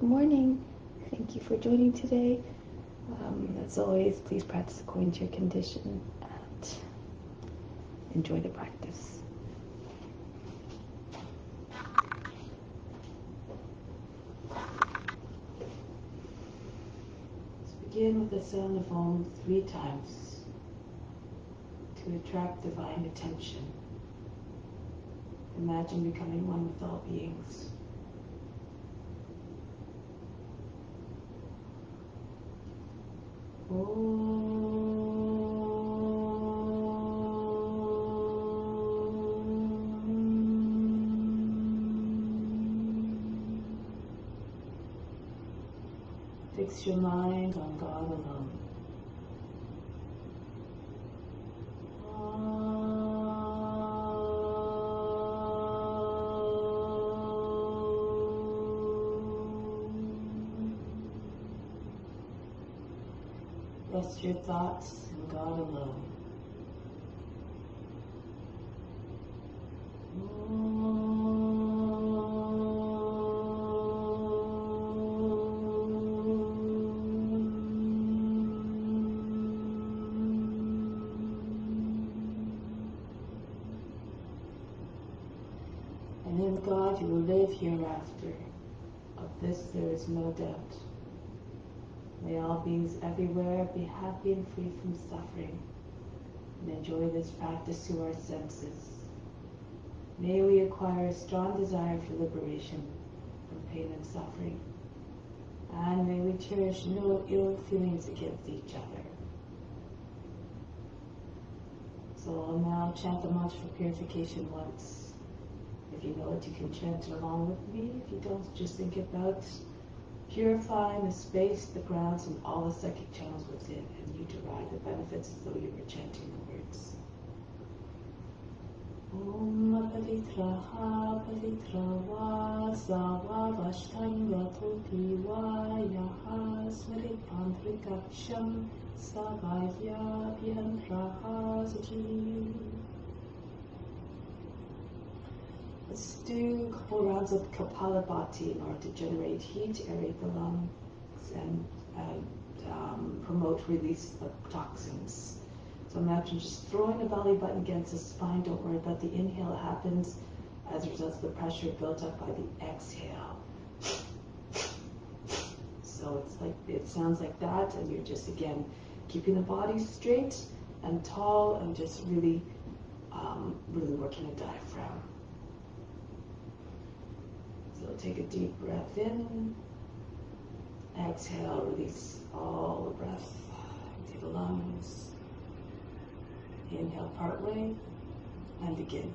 Good morning. Thank you for joining today. As always, please practice according to your condition and enjoy the practice. Let's begin with the sound of Om 3 times to attract divine attention. Imagine becoming one with all beings. Fix your mind on God alone. Rest your thoughts in God alone. And in God you will live hereafter. Of this there is no doubt. May all beings everywhere be happy and free from suffering, and enjoy this practice through our senses. May we acquire a strong desire for liberation from pain and suffering, and may we cherish no ill feelings against each other. So I'll now chant the mantra for purification once. If you know it, you can chant it along with me. If you don't, just think about purifying the space, the grounds, and all the psychic channels within, and you derive the benefits as though you were chanting the words. Om Palitraha Palitrava Sava Vashtanga Topiva Yaha Smritantrikaksham Savaya Bhyantraha Saji. Let's do a couple rounds of Kapalabhati in order to generate heat, aerate the lungs, and promote release of toxins. So imagine just throwing the belly button against the spine. Don't worry about the inhale. It happens as a result of the pressure built up by the exhale. So it's like, it sounds like that, and you're just, again, keeping the body straight and tall, and just really, really working the diaphragm. So take a deep breath in, exhale, release all the breath into the lungs. Inhale partway, and begin.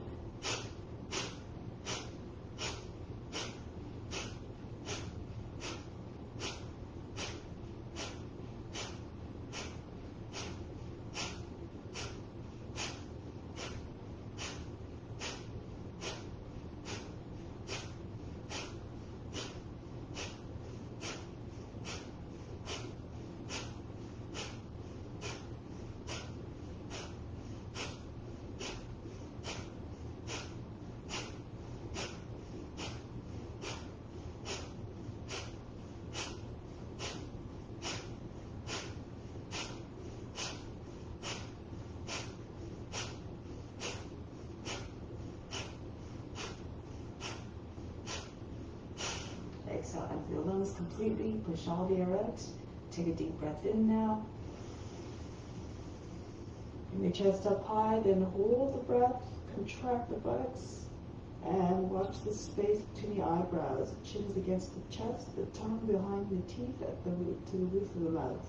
Exhale, empty the lungs completely, push all the air out. Take a deep breath in now. Bring your chest up high, then hold the breath, contract the buttocks, and watch the space between the eyebrows. The chin's against the chest, the tongue behind the teeth at the root, to the roof of the mouth.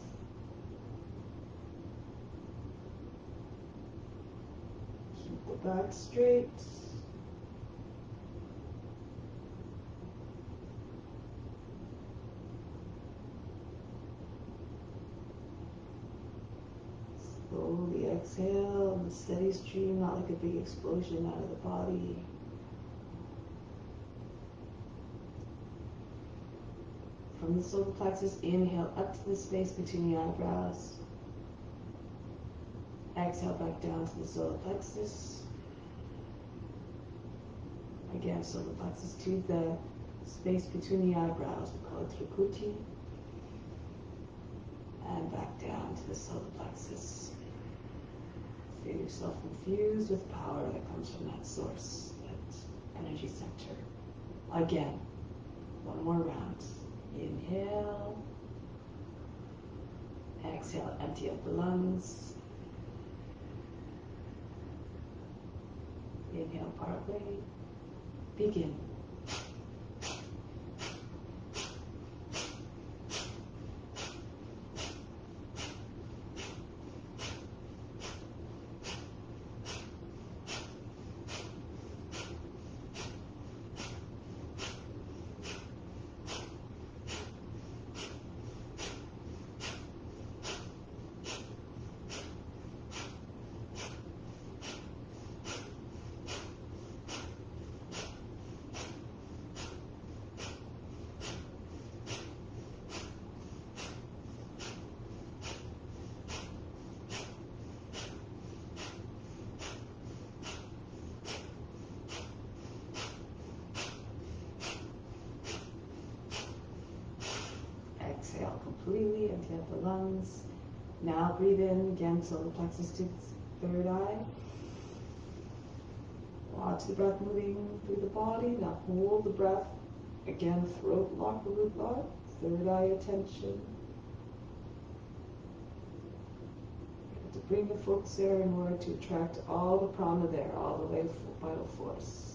Keep the back straight. Slowly exhale in a steady stream, not like a big explosion out of the body. From the solar plexus, inhale up to the space between the eyebrows. Exhale back down to the solar plexus. Again, solar plexus to the space between the eyebrows, we call it Trikuti, and back down to the solar plexus. Feel yourself infused with power that comes from that source, that energy center. Again, one more round. Inhale. Exhale, empty out the lungs. Inhale partway. Begin. Exhale completely, empty out the lungs. Now breathe in again, solar plexus to the third eye. Watch the breath moving through the body. Now hold the breath. Again, throat lock, root lock. Third eye attention. You have to bring the focus there in order to attract all the prana there, all the way vital force.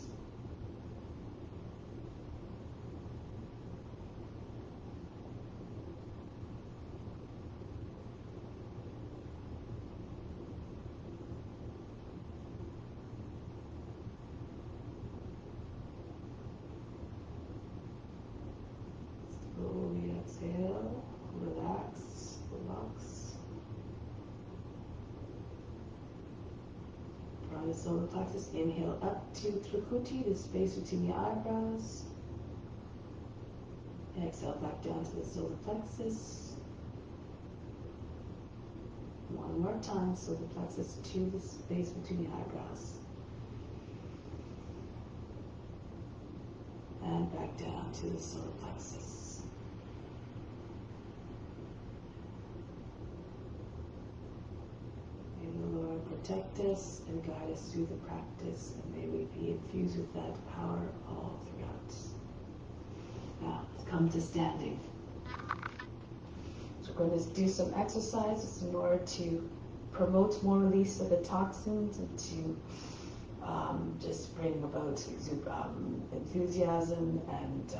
Exhale, relax, relax. From the solar plexus, inhale up to Trikuti, the space between the eyebrows. Exhale back down to the solar plexus. One more time, solar plexus to the space between the eyebrows. And back down to the solar plexus. Protect us and guide us through the practice, and may we be infused with that power all throughout. Now, let's come to standing. So we're going to do some exercises in order to promote more release of the toxins and to just bring about enthusiasm and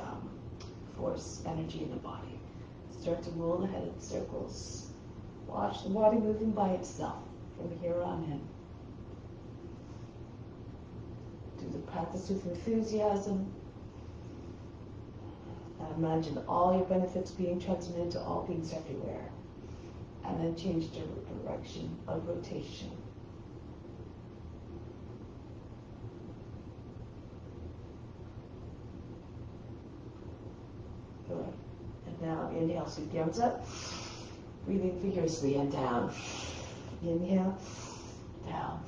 force, energy in the body. Start to roll the head in circles. Watch the body moving by itself. From here on in. Do the practice with enthusiasm. Imagine all your benefits being transmitted to all beings everywhere. And then change the direction of rotation. Good. And now inhale, sweep the arms up. Breathing vigorously and down. Inhale, down.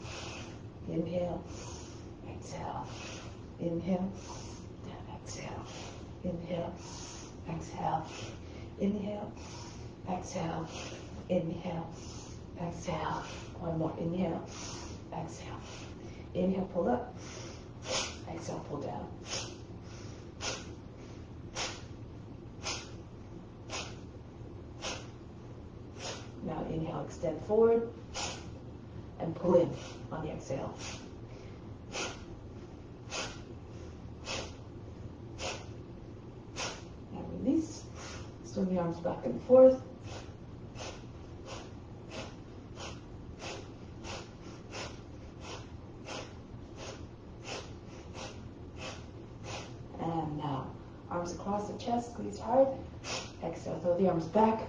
Inhale, exhale. Inhale, down, exhale. Inhale, exhale. Inhale, exhale. Inhale, exhale. One more. Inhale, exhale. Inhale, pull up. Exhale, pull down. Now inhale, extend forward. And pull in on the exhale. And release. Swing the arms back and forth. And now, arms across the chest, squeeze hard. Exhale, throw the arms back.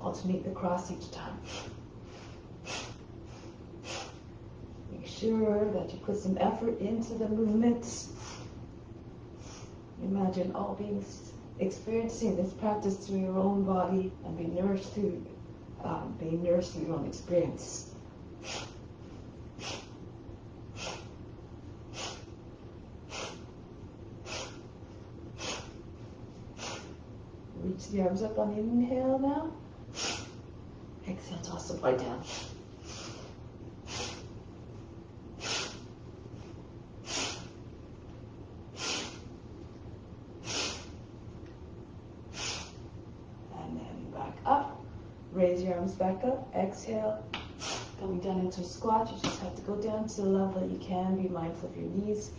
Alternate the cross each time. Sure that you put some effort into the movements. Imagine all beings experiencing this practice through your own body and being nourished through your own experience. Reach the arms up on the inhale now. Exhale, toss the body down. And then back up. Raise your arms back up. Exhale. Coming down into a squat. You just have to go down to the level that you can. Be mindful of your knees.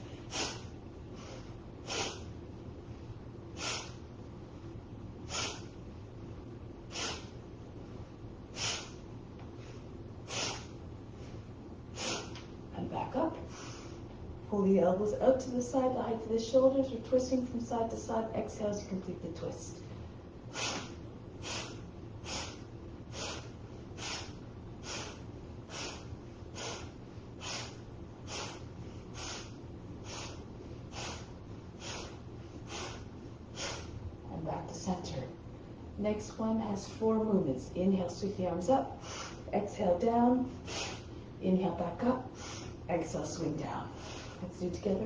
Pull the elbows out to the side, the height of the shoulders. We're twisting from side to side. Exhale as you complete the twist. And back to center. Next one has 4 movements. Inhale, sweep the arms up. Exhale, down. Inhale, back up. Exhale, swing down. Let's do it together.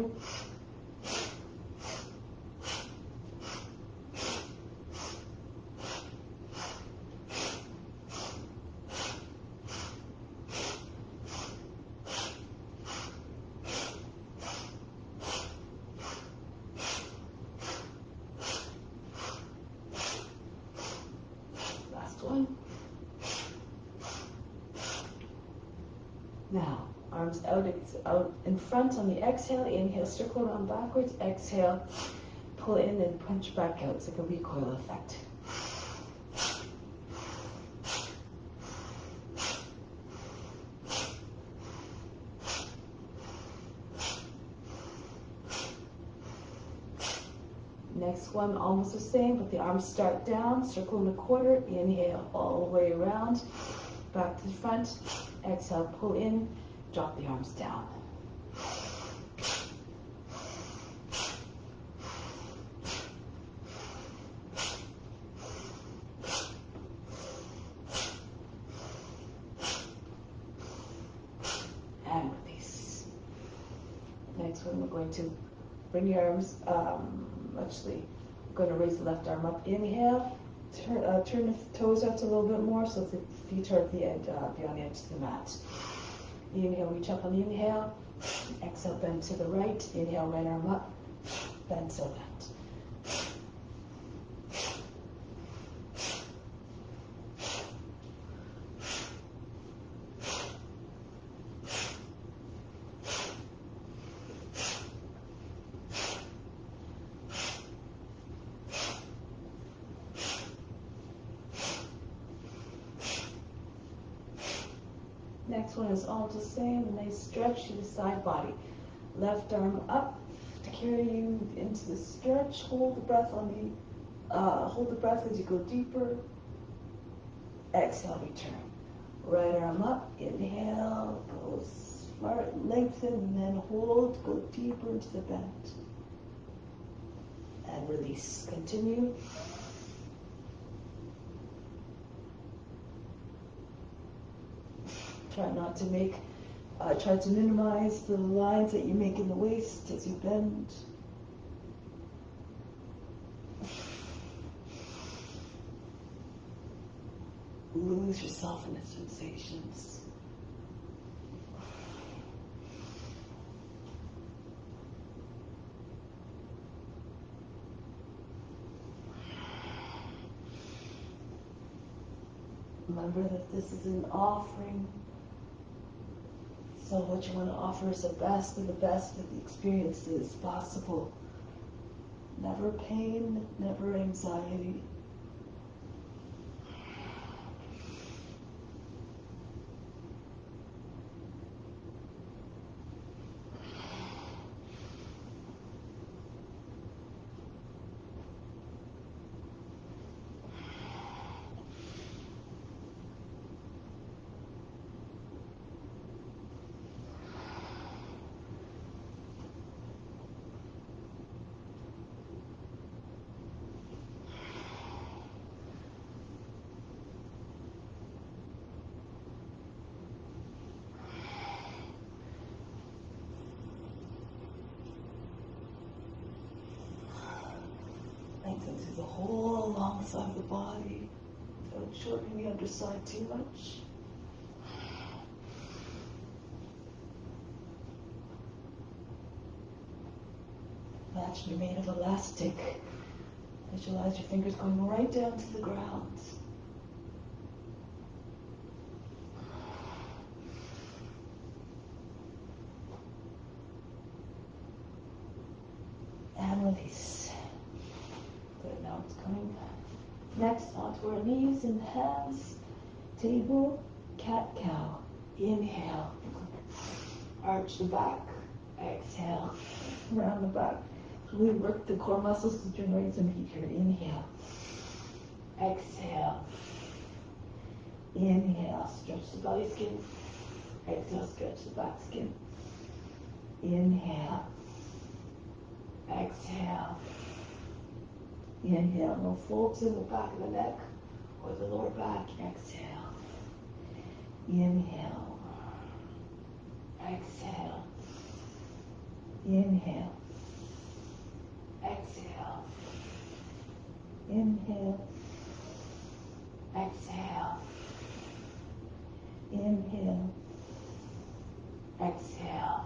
Last one. Now, arms out in front on the exhale. Inhale, circle around backwards. Exhale, pull in and punch back out. It's like a recoil effect. Next one, almost the same, but the arms start down. Circle in a quarter. Inhale, all the way around. Back to the front. Exhale, pull in. Drop the arms down. And release. Next one, we're going to bring your arms, actually, we're going to raise the left arm up. Inhale, turn the toes out a little bit more so the feet are at the edge, beyond the edge of the mat. Inhale, reach up on the inhale. Exhale, bend to the right. Inhale, right arm up. Bend, so bend. Next one is all the same. A nice stretch to the side body. Left arm up to carry you into the stretch. Hold the breath as you go deeper. Exhale, return. Right arm up. Inhale, go smart, lengthen, and then hold. Go deeper into the bend. And release. Continue. Try to minimize the lines that you make in the waist as you bend. Lose yourself in the sensations. Remember that this is an offering. So what you want to offer is the best of the experiences possible. Never pain, never anxiety. the whole long side of the body. Don't shorten the underside too much. That should be made of elastic. Visualize your fingers going right down to the ground. And release. Good, now it's coming next onto our knees and hands. Table, cat, cow. Inhale. Arch the back. Exhale. Round the back. Really work the core muscles to generate some heat here. Inhale. Exhale. Inhale. Stretch the belly skin. Exhale. Stretch the back skin. Inhale. Exhale. Inhale. No folds in the back of the neck or the lower back. Exhale. Inhale. Exhale. Inhale. Exhale. Inhale. Exhale. Inhale. Exhale.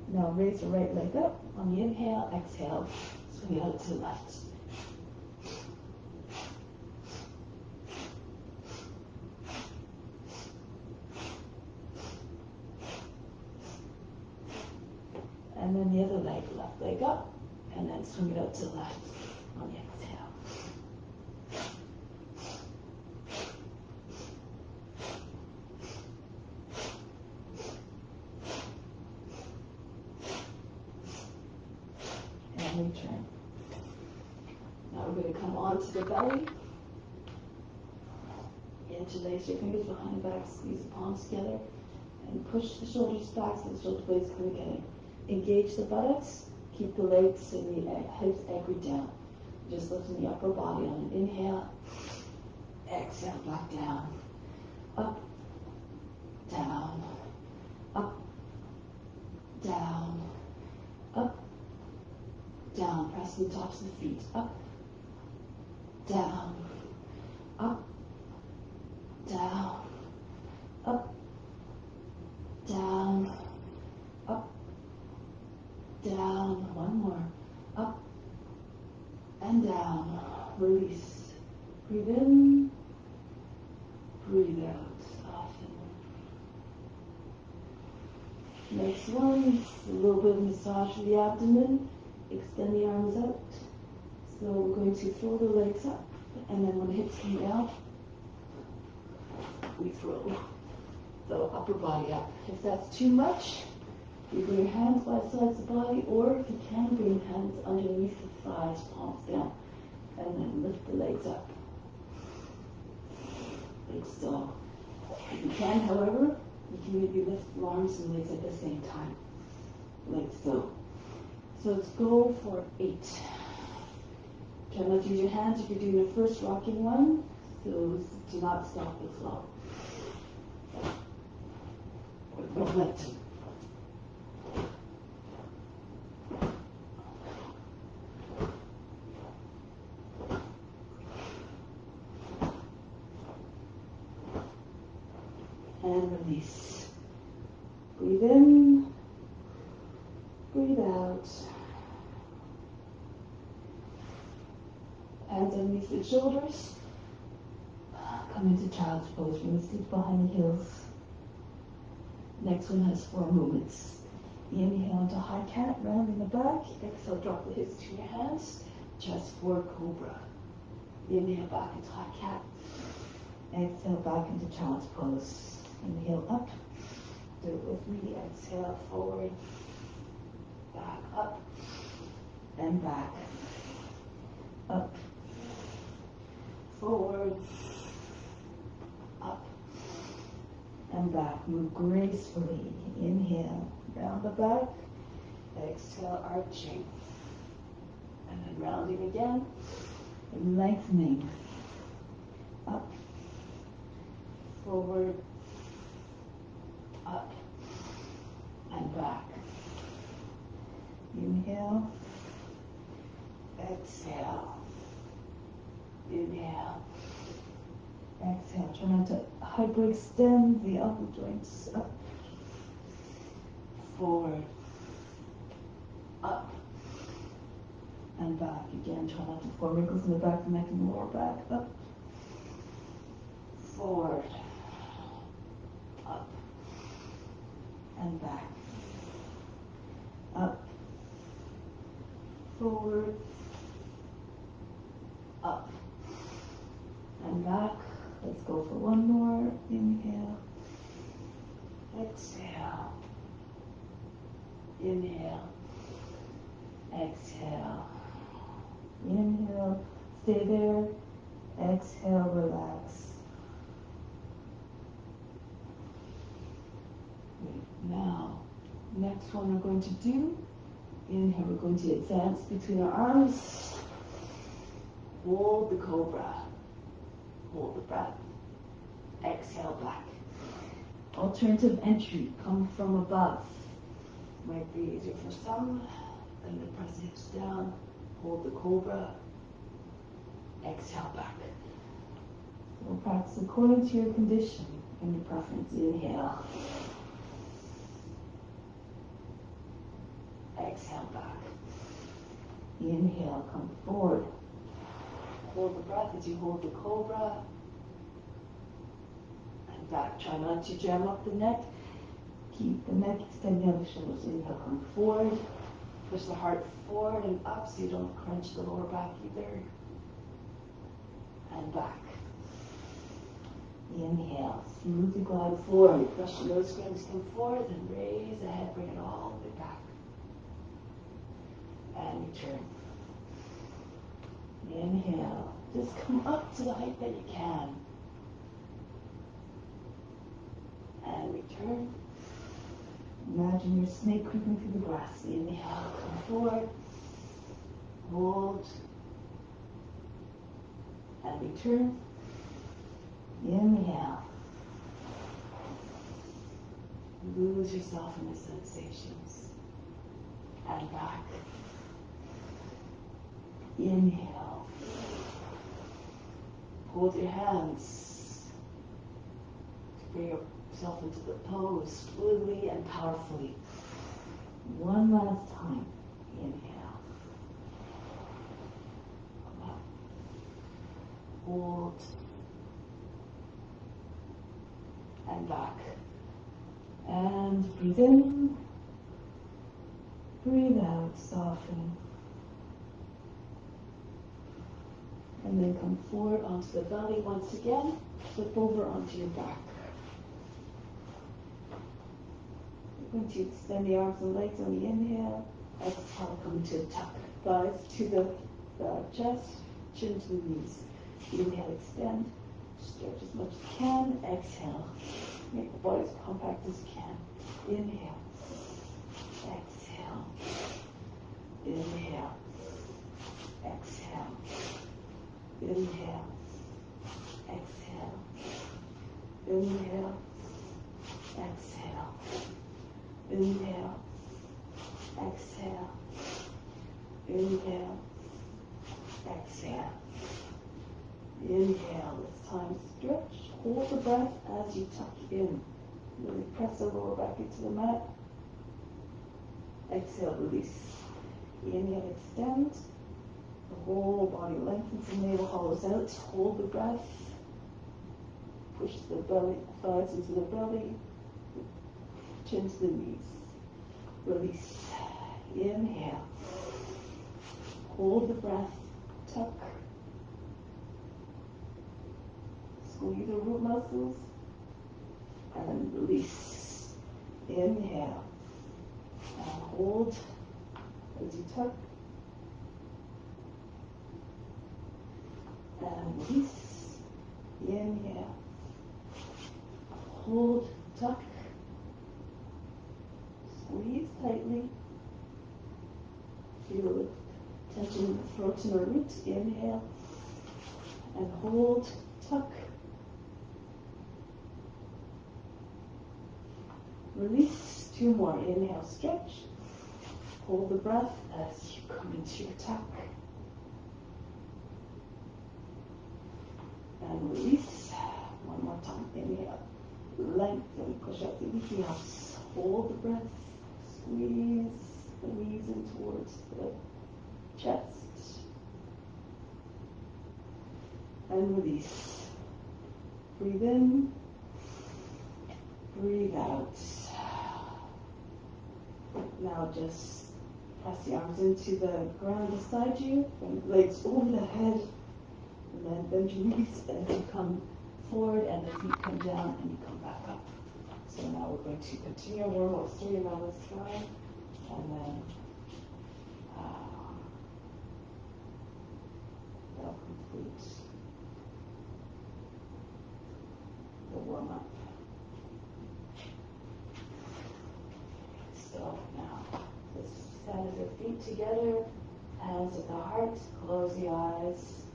Now raise the right leg up on the inhale. Exhale. Swing it out to the left. And then the other leg, left leg up, and then swing it out to the left on the exhale. And return. Now we're going to come onto the belly. Interlace your fingers behind the back, squeeze the palms together, and push the shoulders back so the shoulder blades come together. Engage the buttocks, keep the legs and the hips anchored down. Just lifting the upper body on an inhale, exhale, back down, up, down, up, down, up, down. Press the tops of the feet, up, down, up, down, up, down, up, down. One more. Up and down. Release. Breathe in. Breathe out. Soften. Next one, a little bit of massage of the abdomen. Extend the arms out. So we're going to throw the legs up, and then when the hips come down, we throw the upper body up. If that's too much, you bring your hands by the sides of the body, or if you can, bring your hands underneath the thighs, palms down, and then lift the legs up. Like so. If you can, however, you can maybe lift the arms and legs at the same time. Like so. So let's go for 8. Try not to use your hands if you're doing the first rocking one, so do not stop the flow. Reflect. And release. Breathe in, breathe out. Hands underneath the shoulders. Come into child's pose. Bring the feet behind the heels. Next one has 4 movements. Inhale into high cat, rounding the back. Exhale, drop the hips to your hands. Chest forward, cobra. Inhale back into high cat. Exhale back into child's pose. Inhale up. Do it with me. Exhale forward, back up, and back. Up, forward, up, and back. Move gracefully. Inhale, round the back. Exhale, arching. And then rounding again, and lengthening. Up, forward, up, and back. Inhale, Exhale. Inhale. Exhale. Try not to hyperextend the upper joints. Up. Forward. Up. And back. Again, try not to form wrinkles in the back of the neck and the lower back. Up. Forward. Up. And back. Up. Forward. Up. And back. Let's go for one more. Inhale. Exhale. Inhale. Exhale. Inhale. Stay there. Exhale. Relax. Now, next one we're going to do. Inhale. We're going to advance between our arms. Hold the cobra. Hold the breath. Exhale back. Alternative entry. Come from above. Might be easier for some. Then press the hips down. Hold the cobra. Exhale back. So practice according to your condition and your preference. Inhale. Exhale back. Inhale. Come forward. Hold the breath as you hold the cobra. And back. Try not to jam up the neck. Keep the neck extending out the shoulders. Inhale, come forward. Push the heart forward and up so you don't crunch the lower back either. And back. Inhale. Smoothly glide forward. Press your nose strings, come forward, and raise the head, bring it all the way back. And return. Inhale. Just come up to the height that you can. And return. Imagine your snake creeping through the grass. Inhale, come forward. Hold. And return. Inhale. Lose yourself in the sensations. And back. Inhale. Hold your hands to bring yourself into the pose fluidly and powerfully. One last time. Inhale. Come up. Hold. And back. And breathe in. Breathe out. Soften. And then come forward onto the belly once again. Flip over onto your back. You're going to extend the arms and legs on the inhale. Exhale, come to tuck. Thighs to the chest, chin to the knees. Inhale, extend. Stretch as much as you can. Exhale. Make the body as compact as you can. Inhale. Exhale. Inhale. Exhale. Inhale. Exhale. Inhale. Exhale. Inhale. Exhale. Inhale. Exhale. Inhale. This time stretch. Hold the breath as you tuck in. Really press the lower back into the mat. Exhale, release. Inhale, extend. The whole body lengthens, the navel hollows out. Hold the breath. Push the belly, thighs into the belly. Chin to the knees. Release. Inhale. Hold the breath. Tuck. Squeeze the root muscles. And release. Inhale. And hold as you tuck. And release. Inhale. Hold, tuck. Squeeze tightly. Feel the tension in the throat and the root. Inhale. And hold, tuck. Release. Two more. Inhale, stretch. Hold the breath as you come into your tuck. and release. One more time. Inhale. Lengthen, push up through the heels. Hold the breath. Squeeze the knees in towards the chest. And release. Breathe in. Breathe out. Now just press the arms into the ground beside you. Bring the legs over the head. And then bend your knees as you come forward and the feet come down and you come back up. So now we're going to continue our warm-up, starting on this side, and then that'll complete the warm-up. So now, just stand your feet together, hands at the heart, close the eyes.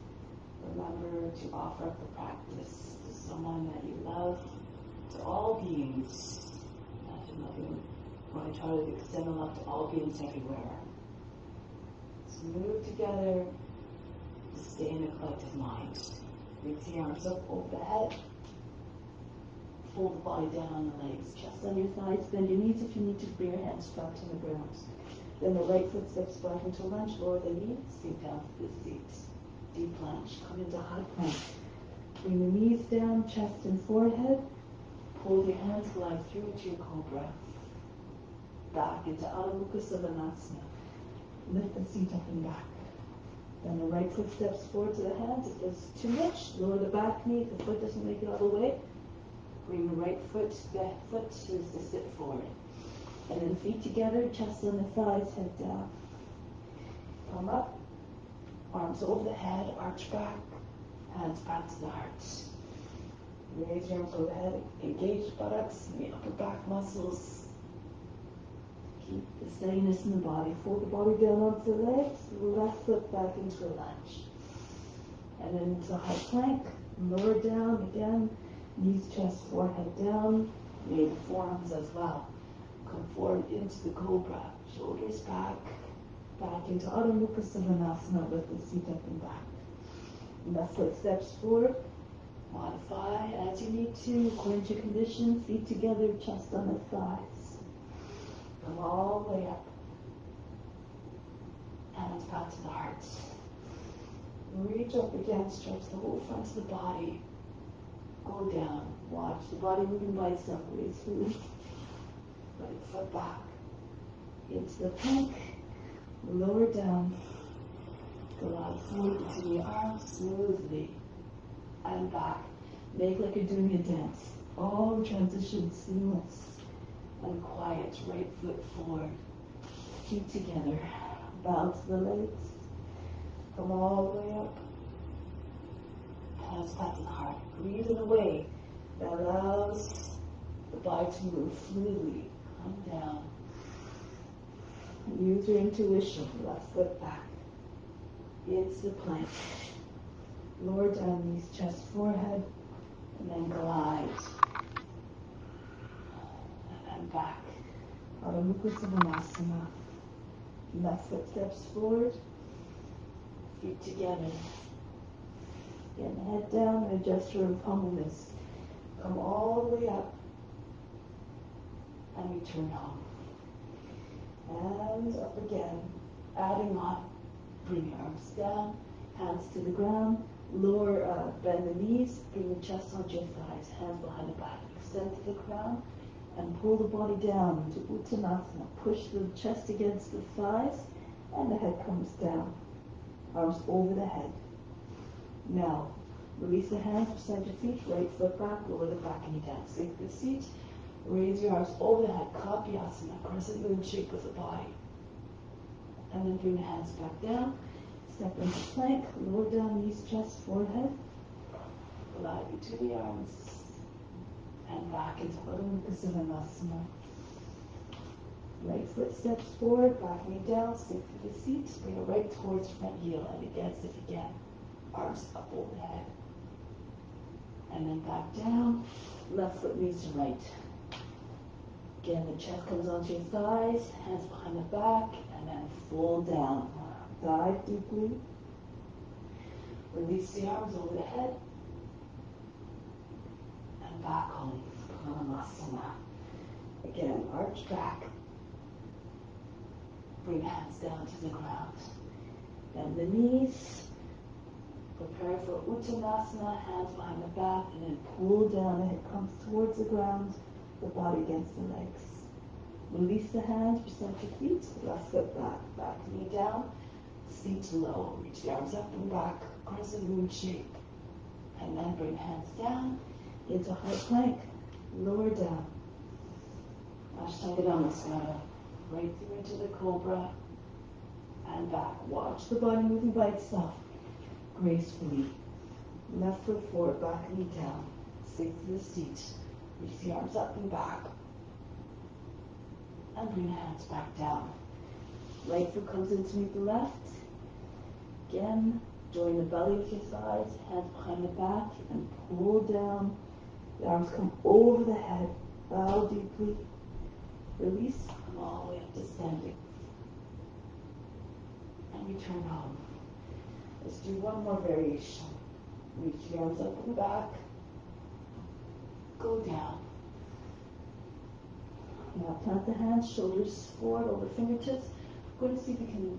Remember to offer up the practice to someone that you love, to all beings. Imagine loving, want to try to extend the love to all beings everywhere. So move together to stay in a collective mind. Reach the arms up over the head. Fold the body down on the legs, chest on your thighs, bend your knees if you need to, bring your hands flat to the ground. Then the right foot steps back into lunge, lower the knees, sink down to the seat. Deep lunge, come into high plank. Bring the knees down, chest and forehead. Hold your hands, glide through into your cobra. Back into Adho Mukha Savasana. Lift the seat up and back. Then the right foot steps forward to the hands. If there's too much, lower the back knee. If the foot doesn't make it all the way, bring the right foot, left foot is to sit forward. And then feet together, chest on the thighs, head down. Come up. Arms over the head, arch back, hands back to the heart. Raise your arms over the head, engage the buttocks and the upper back muscles. Keep the steadiness in the body. Fold the body down onto the legs, left foot back into a lunge. And then into high plank, lower down again, knees, chest, forehead down. Maybe the forearms as well. Come forward into the cobra, shoulders back. Back into Adho Mukha Savasana, lift the seat up and back. Left foot steps forward. Modify as you need to, according to your condition. Feet together, chest on the thighs. Come all the way up. Hands back to the heart. Reach up again, stretch the whole front of the body. Go down. Watch the body moving by itself. Raise foot. Right foot back. Into the plank. Lower down, glide forward between your arms smoothly, and back. Make like you're doing a dance. All transitions seamless and quiet. Right foot forward, feet together. Bow to the legs. Come all the way up. Hands back to the heart. Breathe in a way that allows the body to move fluidly. Come down. Use your intuition, left foot back. Into the plank. Lower down, knees, chest, forehead, and then glide. And back. Adho Mukha Savasana. Left foot steps forward. Feet together. Again, head down in a gesture of humbleness. Come all the way up. And return home. And up again, adding on, bring your arms down, hands to the ground, lower, bend the knees, bring the chest onto your thighs, hands behind the back, extend to the ground, and pull the body down into Uttanasana. Push the chest against the thighs, and the head comes down, arms over the head. Now, release the hands beside your feet, right foot back, lower the back knee down, sink the seat. Raise your arms over the head, Kapyasana, crescent moon shape with the body. And then bring the hands back down. Step into plank, lower down, knees, chest, forehead. Glide between the arms. And back into Adho Mukha Savasana. Right foot steps forward, back knee down, sink to the seat. Bring it right towards front heel. And again, stiff again. Arms up over the head. And then back down. Left foot knees to right. Again, the chest comes onto your thighs, hands behind the back, and then fold down. Dive deeply. Release the arms over the head. back home. Asana. Again, arch back. Bring hands down to the ground. Bend the knees. Prepare for Uttanasana, hands behind the back, and then pull down. The head comes towards the ground, the body against the legs. Release the hands, present your feet, left foot back, back knee down, seat low. Reach the arms up and back, crescent moon shape. And then bring hands down into high plank, lower down. Ashtanga right through into the cobra and back. Watch the body moving by itself, gracefully. Left foot forward, back knee down. Sink to the seat. Reach the arms up and back. And bring the hands back down. Right foot comes in to meet the left. Again, join the belly with your thighs, hands behind the back, and pull down. The arms come over the head. Bow deeply. Release, come all the way up to standing. And return home. Let's do one more variation. Reach the arms up in the back. Go down. Now plant the hands, shoulders forward over fingertips. We're going to see if we can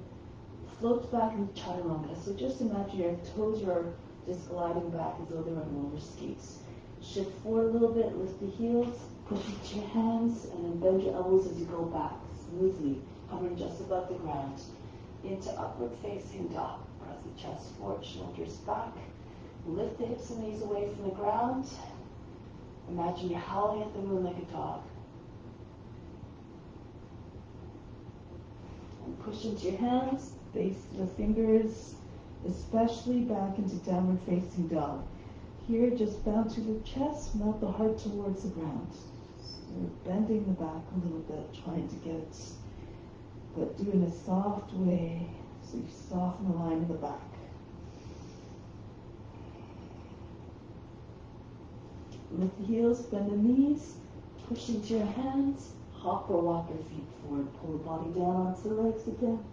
float back into chaturanga. So just imagine your toes are just gliding back as though they were on roller skates. Shift forward a little bit, lift the heels, push into your hands, and then bend your elbows as you go back smoothly, hovering just above the ground. Into upward facing dog. Press the chest forward, shoulders back. Lift the hips and knees away from the ground. Imagine you're howling at the moon like a dog. And push into your hands, base the fingers, especially back into downward facing dog. Here, just bow to the chest, melt the heart towards the ground. You're bending the back a little bit, trying to get it, but do it in a soft way, so you soften the line in the back. Lift the heels, bend the knees, push into your hands, hop or walk your feet forward, pull the body down onto the legs again.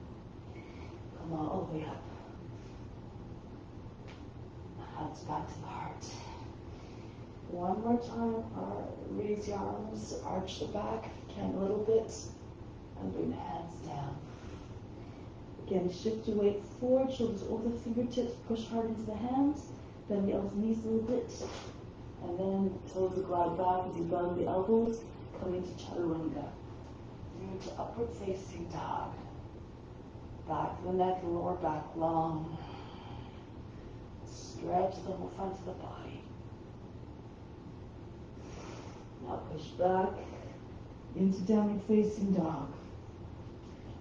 Come all the way up. Hands back to the heart. One more time, raise your arms, arch the back, if you can a little bit, and bring the hands down. Again, shift your weight forward, shoulders over the fingertips, push hard into the hands, bend the elbows, knees a little bit, and then toes will glide back as you bend the elbows, come into chaturanga. Into upward facing dog. Back of the neck, lower back long. Stretch the whole front of the body. Now push back into downward facing dog.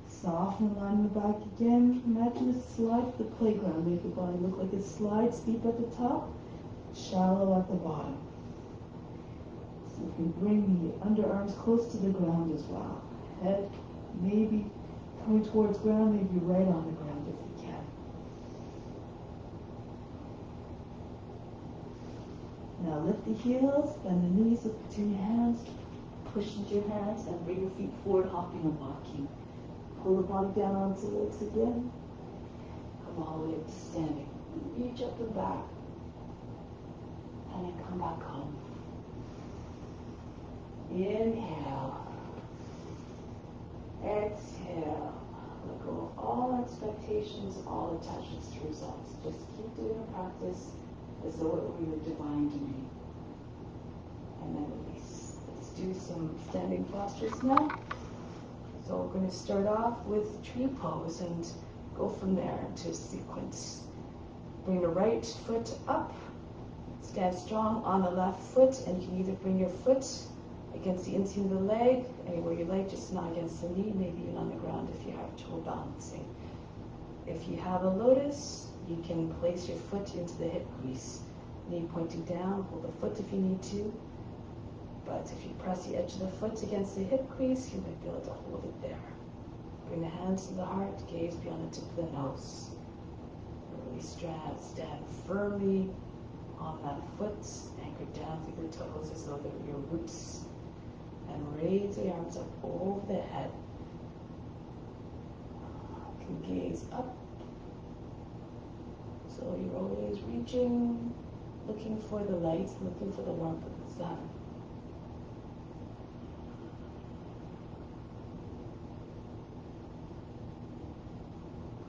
Soften the line in the back again. Imagine a slide at the playground. Make the body look like it slides, steep at the top, shallow at the bottom. So you can bring the underarms close to the ground as well. Head maybe coming towards ground, maybe right on the ground if you can. Now lift the heels, bend the knees, look between your hands, push into your hands, and bring your feet forward, hopping and walking. Pull the body down onto the legs again. Come all the way up to standing. Reach up and back. And then come back home. Inhale. Exhale. Let go of all expectations, all attachments to results. Just keep doing the practice as though it were your divine duty. And then release. Let's do some standing postures now. So we're going to start off with tree pose and go from there into a sequence. Bring the right foot up. Stand strong on the left foot, and you can either bring your foot against the inseam of the leg, anywhere you like, just not against the knee, maybe even on the ground if you have trouble balancing. If you have a lotus, you can place your foot into the hip crease. Knee pointing down, hold the foot if you need to. But if you press the edge of the foot against the hip crease, you might be able to hold it there. Bring the hands to the heart, gaze beyond the tip of the nose. Really stand firmly on that foot, anchored down through the toes as though they're your roots. And raise the arms up over the head. You can gaze up. So you're always reaching, looking for the light, looking for the warmth of the sun.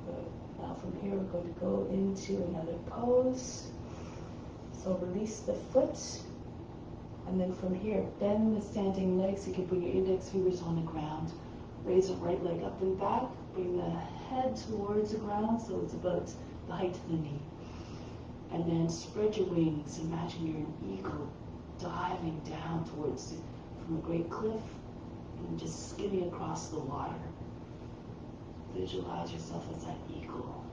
Good. Now from here we're going to go into another pose. So release the foot, and then from here bend the standing legs. You can bring your index fingers on the ground. Raise the right leg up and back. Bring the head towards the ground so it's about the height of the knee. And then spread your wings. Imagine you're an eagle diving down towards from a great cliff and just skimming across the water. Visualize yourself as that eagle.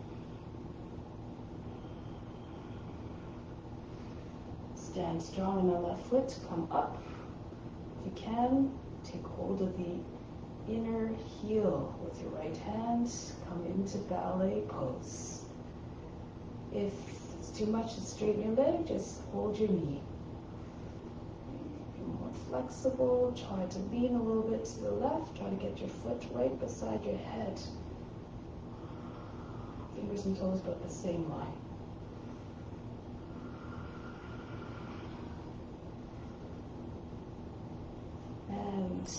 Stand strong on the left foot. Come up. If you can, take hold of the inner heel with your right hand. Come into ballet pose. If it's too much to straighten your leg, just hold your knee. Be more flexible. Try to lean a little bit to the left. Try to get your foot right beside your head. Fingers and toes about the same line. And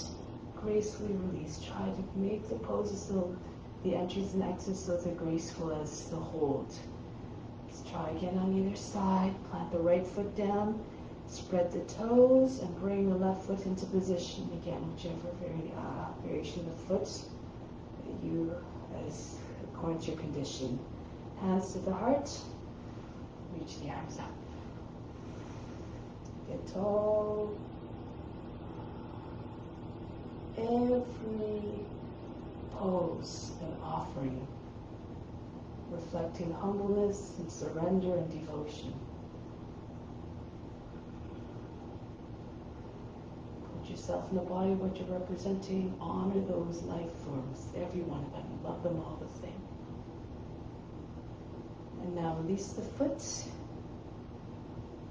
gracefully release. Try to make the poses so the entries and exits so they're graceful as the hold. Let's try again on either side. Plant the right foot down. Spread the toes and bring the left foot into position. Again, whichever variation of foot that you, as according to your condition. Hands to the heart. Reach the arms up. Get tall. Every pose an offering, reflecting humbleness and surrender and devotion. Put yourself in the body of what you're representing. Honor those life forms, every one of them. Love them all the same. And now release the foot.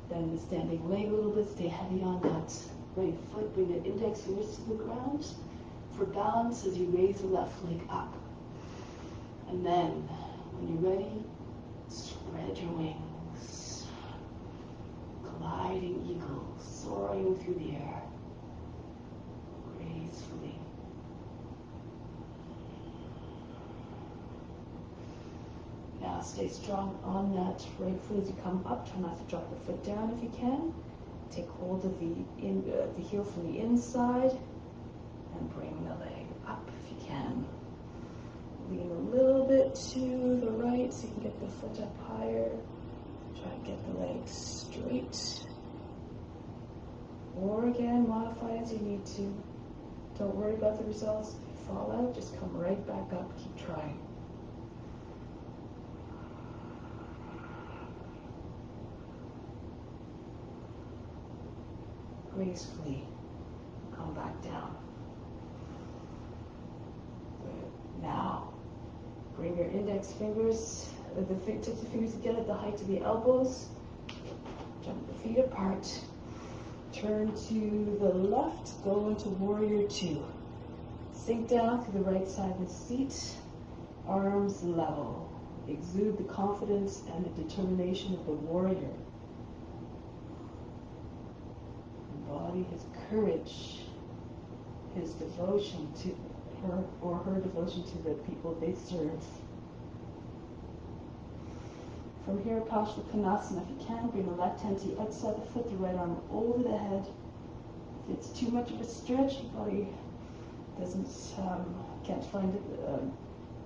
Bend the standing leg a little bit. Stay heavy on that right foot. Bring the index fingers to the ground for balance as you raise the left leg up. And then, when you're ready, spread your wings. Gliding eagle, soaring through the air. Gracefully. Now stay strong on that right foot as you come up. Try not to drop the foot down if you can. Take hold of the heel from the inside and bring the leg up if you can. Lean a little bit to the right so you can get the foot up higher. Try to get the leg straight. Or again, modify as you need to. Don't worry about the results. If you fall out, just come right back up. Keep trying. Gracefully come back down. Good. Now, bring your index fingers, the tips of the fingers again at the height of the elbows. Jump the feet apart. Turn to the left, go into warrior two. Sink down to the right side of the seat, arms level. Exude the confidence and the determination of the warrior. Embody his courage, his devotion to her or her devotion to the people they serve. From here, Paschimottanasana, if you can, bring the left hand to the outside of the foot, the right arm over the head. If it's too much of a stretch, your body can't find it,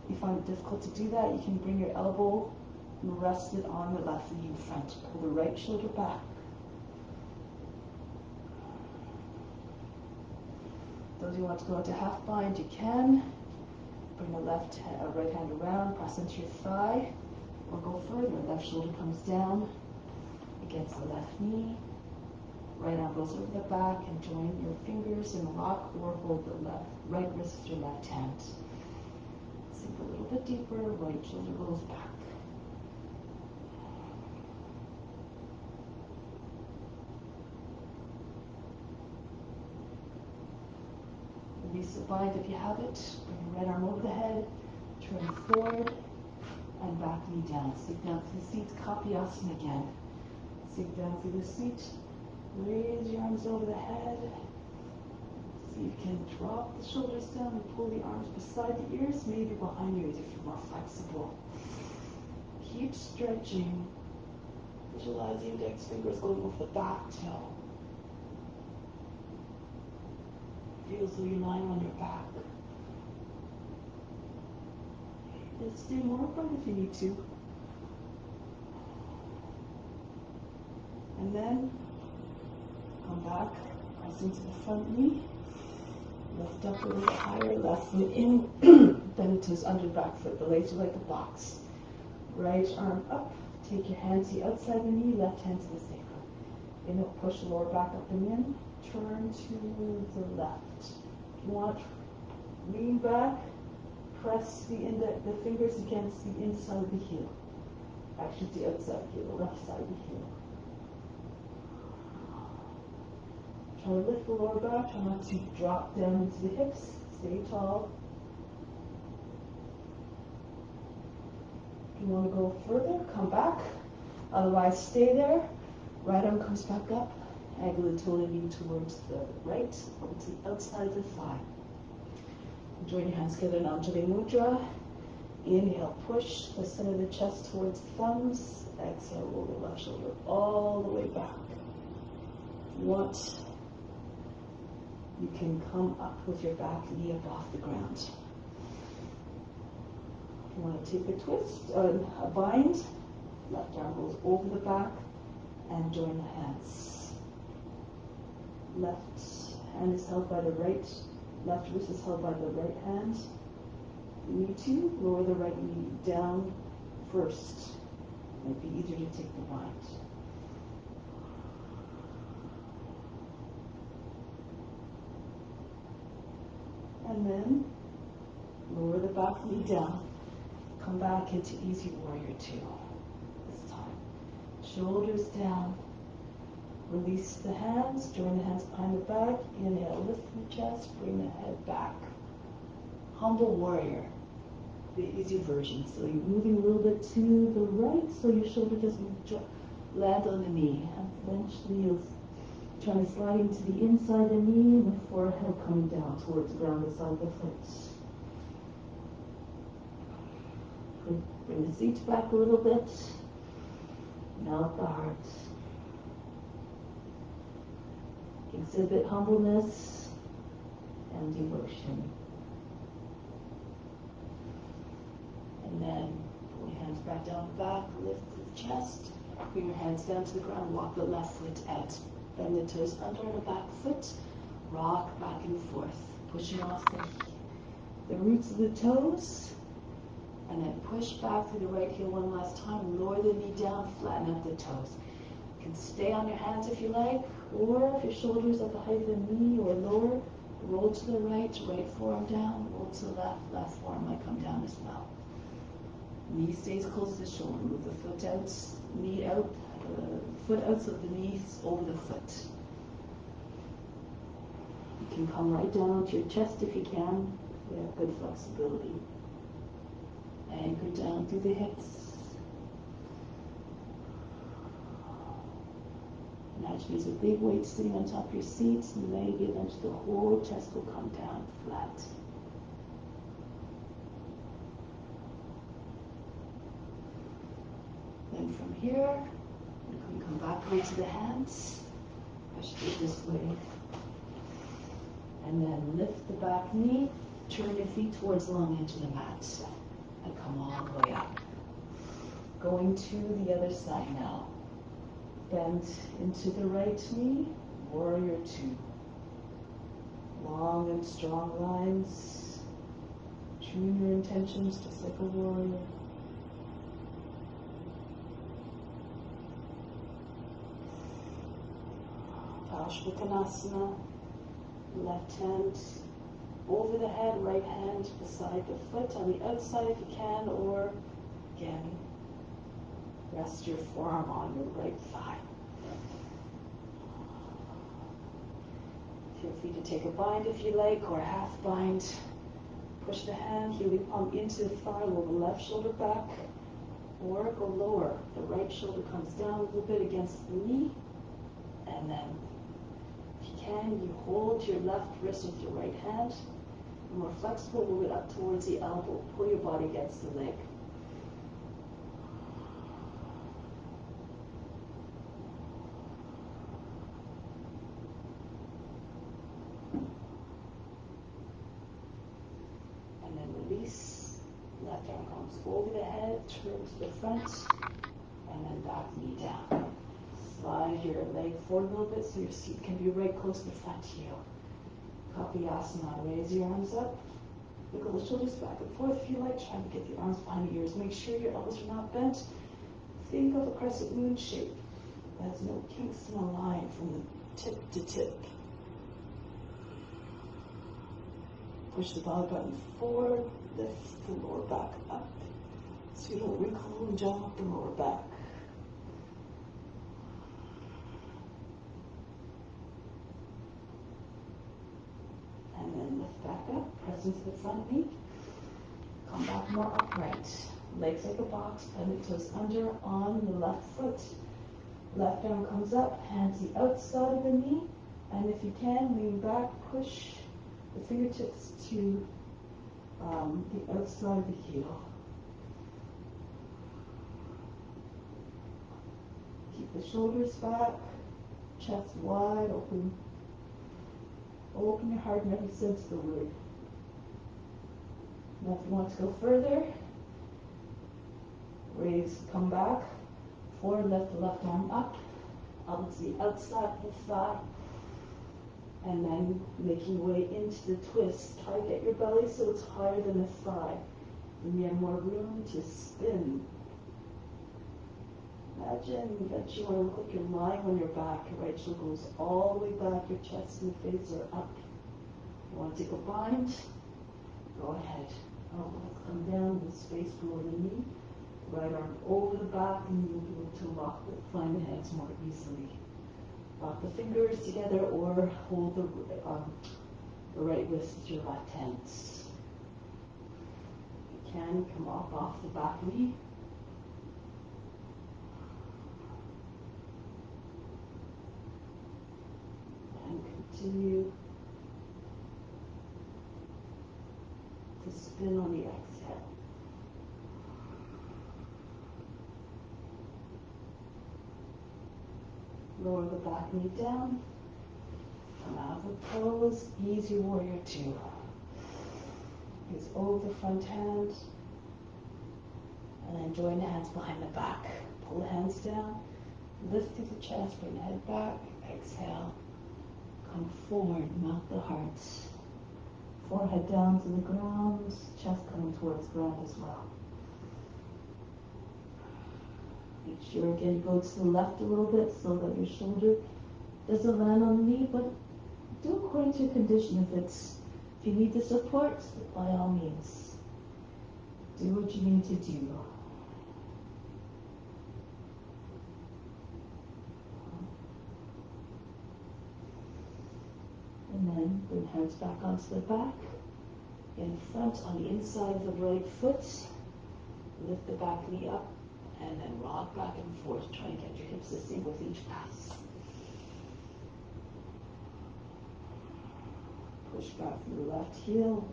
you find it difficult to do that, you can bring your elbow and rest it on the left knee in front. Pull the right shoulder back. Those who want to go into half bind, you can. Bring the right hand around, press into your thigh. Or go further, left shoulder comes down against the left knee. Right arm goes over the back and join your fingers and lock or hold the right wrist with your left hand. Sink a little bit deeper, right shoulder goes back. Release the bind if you have it. Bring your right arm over the head, turn forward, and back knee down. Sink down to the seat, copy asana again. Sink down through the seat, Raise your arms over the head. See if you can drop the shoulders down and pull the arms beside the ears, maybe behind your ears if you're more flexible. Keep stretching. Visualize the index fingers going over the back toe. Feel as though you're lying on your back. And stay more upright if you need to. And then come back, press into the front knee. Lift up a little higher, left foot in, bend the toes under the back foot, the legs are like a box. Right arm up, take your hand to the outside of the knee, left hand to the sacrum. Inhale, push the lower back up and in, turn to the left. If you want, lean back, press the fingers against the inside of the heel. Actually, the outside heel, the left side of the heel. Try to lift the lower back, try not to drop down into the hips, stay tall. If you want to go further, come back. Otherwise, stay there. Right arm comes back up, angle the toe leaning towards the right, over to the outside of the thigh. Join your hands together in Anjali Mudra. Inhale, push the center of the chest towards the thumbs. Exhale, roll the left shoulder all the way back. If you want, you can come up with your back knee up off the ground. If you want to take a twist, a bind, left arm goes over the back and join the hands. Left hand is held by the right, left wrist is held by the right hand. If you need to, lower the right knee down first. It might be easier to take the bind. And then lower the back knee down. Come back into Easy Warrior 2 this time. Shoulders down. Release the hands. Join the hands behind the back. Inhale, lift the chest. Bring the head back. Humble Warrior. The easy version. So you're moving a little bit to the right so your shoulder doesn't land on the knee. And eventually you'll try to slide into the inside of the knee and the forehead coming down towards the ground beside the foot. Bring the seat back a little bit. Melt the heart. Exhibit humbleness and devotion. And then pull your hands back down the back, lift the chest, bring your hands down to the ground, walk the left foot out. Bend the toes under the back foot, rock back and forth, pushing off the roots of the toes, and then push back through the right heel one last time, lower the knee down, flatten out the toes. You can stay on your hands if you like, or if your shoulder's at the height of the knee or lower, roll to the right, right forearm down, roll to the left, left forearm might come down as well. Knee stays close to the shoulder, move the foot out, knee out, foot out so the knees over the foot. You can come right down onto your chest if you can. You have good flexibility. Anchor down through the hips. Imagine there's a big weight sitting on top of your seat, and maybe eventually the whole chest will come down flat. Then from here, you can come back onto the hands, push through this way, and then lift the back knee, turn your feet towards the long edge of the mat, and come all the way up. Going to the other side now. Bend into the right knee, Warrior 2. Long and strong lines. Tune your intentions just like a warrior. Paschimottanasana. Left hand over the head, right hand beside the foot on the outside if you can, or again, rest your forearm on your right thigh. Feel free to take a bind if you like, or a half bind. Push the hand, healing palm into the thigh, roll the left shoulder back, or go lower. The right shoulder comes down a little bit against the knee. And then, if you can, you hold your left wrist with your right hand. More flexible, move it up towards the elbow. Pull your body against the leg. And then release. Left arm comes over the head, turn to the front, and then back knee down. Slide your leg forward a little bit so your seat can be right close to the front heel. Copy asana. Raise your arms up. Wiggle the shoulders back and forth if you like. Try to get the arms behind the ears. Make sure your elbows are not bent. Think of a crescent moon shape. There's no kinks in a line from the tip to tip. Push the belly button forward. Lift the lower back up. So you don't wrinkle and jump up the lower back. And then lift back up, press into the front knee. Come back more upright. Legs like a box, bend the toes under on the left foot. Left arm comes up, hands the outside of the knee. And if you can, lean back, push the fingertips to the outside of the heel. Keep the shoulders back, chest wide open. Open your heart in every sense of the word. Now if you want to go further, raise, come back, forward, lift the left arm up, elbow to the outside of the thigh, and then making your way into the twist. Try to get your belly so it's higher than the thigh. And you have more room to spin. Imagine that you want to look like you're lying on your back. Your right shoulder goes all the way back. Your chest and the face are up. You want to take a bind? Go ahead. Elbows come down with space below the knee. Right arm over the back, and you'll be able to lock the find the hands more easily. Lock the fingers together or hold the right wrist with your left hand. You can come off the back knee. Continue to spin on the exhale. Lower the back knee down. Come out of the pose. Easy warrior two. Gaze over the front hand. And then join the hands behind the back. Pull the hands down. Lift through the chest. Bring the head back. Exhale. Come forward, melt the heart. Forehead down to the ground, chest coming towards the ground as well. Make sure again you go to the left a little bit so that your shoulder doesn't land on the knee, but do according to your condition. If you need the support, by all means, do what you need to do. And then bring hands back onto the back. In front on the inside of the right foot. Lift the back knee up and then rock back and forth. Try and get your hips the same with each pass. Push back through the left heel.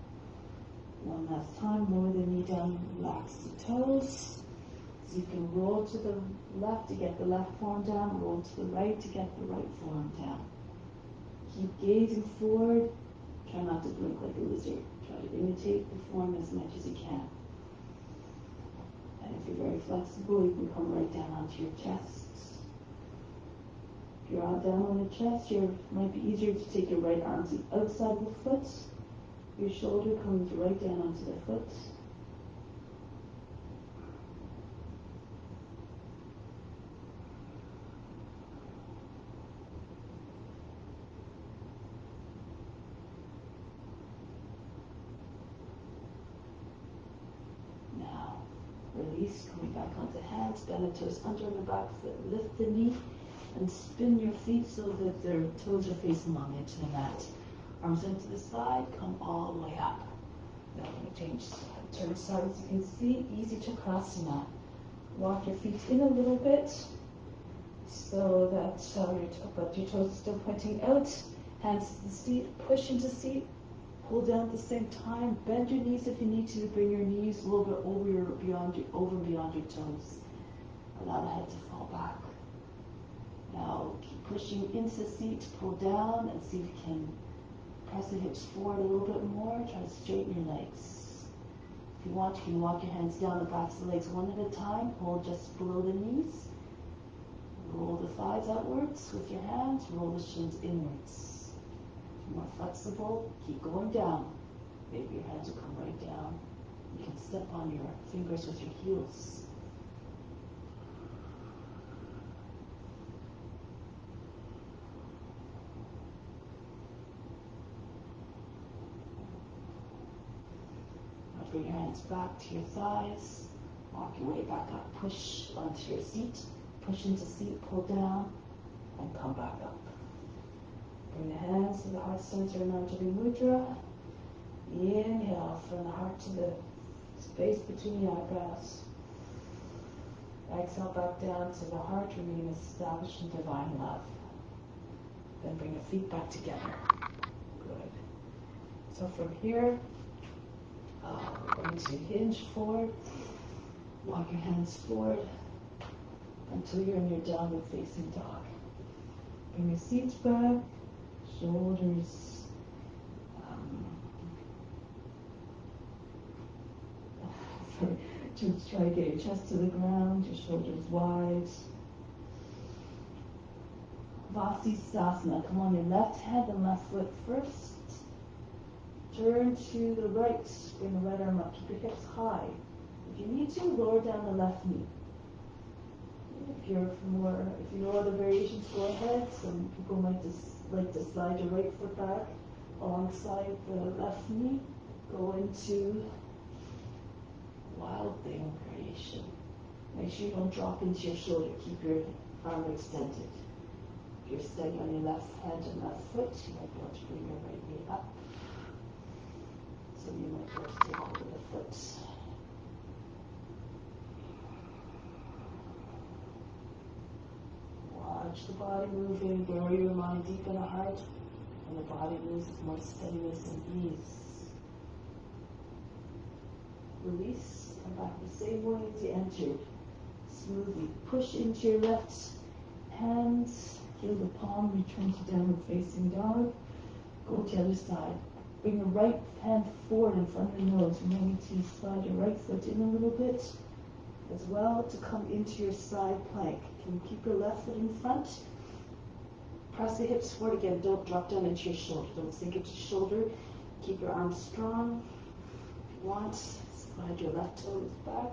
One last time, lower the knee down, relax the toes. So you can roll to the left to get the left forearm down, roll to the right to get the right forearm down. Keep gazing forward. Try not to blink like a lizard. Try to imitate the form as much as you can. And if you're very flexible, you can come right down onto your chest. If you're all down on the chest, it might be easier to take your right arm to the outside of the foot. Your shoulder comes right down onto the foot. Release, coming back onto hands, bend the toes under the back foot, lift the knee, and spin your feet so that their toes are facing long edge of the mat. Arms into the side, come all the way up. Now we change, turn sides. You can see, easy Chakrasana. Walk your feet in a little bit. So that but your toes are still pointing out. Hands to the seat, push into seat, pull down at the same time. Bend your knees if you need to. Bring your knees a little bit over and beyond your toes. Allow the head to fall back. Now keep pushing into the seat, pull down, and see if you can press the hips forward a little bit more. Try to straighten your legs. If you want, you can walk your hands down the backs of the legs one at a time. Hold just below the knees. Roll the thighs outwards with your hands. Roll the shins inwards. If you're more flexible, keep going down. Maybe your hands will come right down. You can step on your fingers with your heels. Bring your hands back to your thighs. Walk your way back up. Push onto your seat. Push into seat, pull down, and come back up. Bring the hands to the heart center in Anjali Mudra. Inhale from the heart to the space between the eyebrows. Exhale back down to the heart. Remain established in divine love. Then bring your feet back together. Good. So from here, we're going to hinge forward. Walk your hands forward until you're in your downward facing dog. Bring your seats back, shoulders just try to get your chest to the ground, your shoulders wide. Vasisthasana. Come on, your left hand and left foot first. Turn to the right. Bring the right arm up. Keep your hips high. If you need to, lower down the left knee. If you know other variations, go ahead. Some people might just like to slide your right foot back alongside the left knee. Go into wild thing variation. Make sure you don't drop into your shoulder. Keep your arm extended. If you're steady on your left hand and left foot, you might be able to bring your right knee up. So you might be able to take hold of the foot. Watch the body moving, bury your mind deep in the heart, and the body moves with more steadiness and ease. Release, come back the same way as you entered. Smoothly push into your left hand, heel the palm, return to downward facing dog. Go to the other side. Bring your right hand forward in front of your nose. Remember to slide your right foot in a little bit as well to come into your side plank. Can you keep your left foot in front? Press the hips forward again. Don't drop down into your shoulder. Don't sink into your shoulder. Keep your arms strong. If you want, slide your left toes back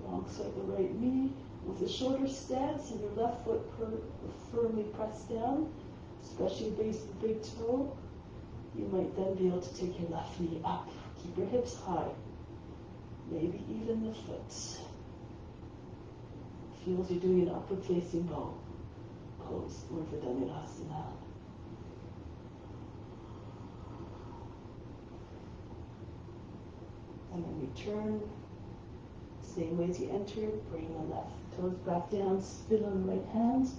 alongside the right knee with a shoulder stance and your left foot firmly pressed down, especially the base of the big toe. You might then be able to take your left knee up. Keep your hips high. Maybe even the foot. Feel as you're doing an upward facing bow pose, Urdhva Dhanurasana. And then return, same way as you entered. Bring the left toes back down, spin on the right hand,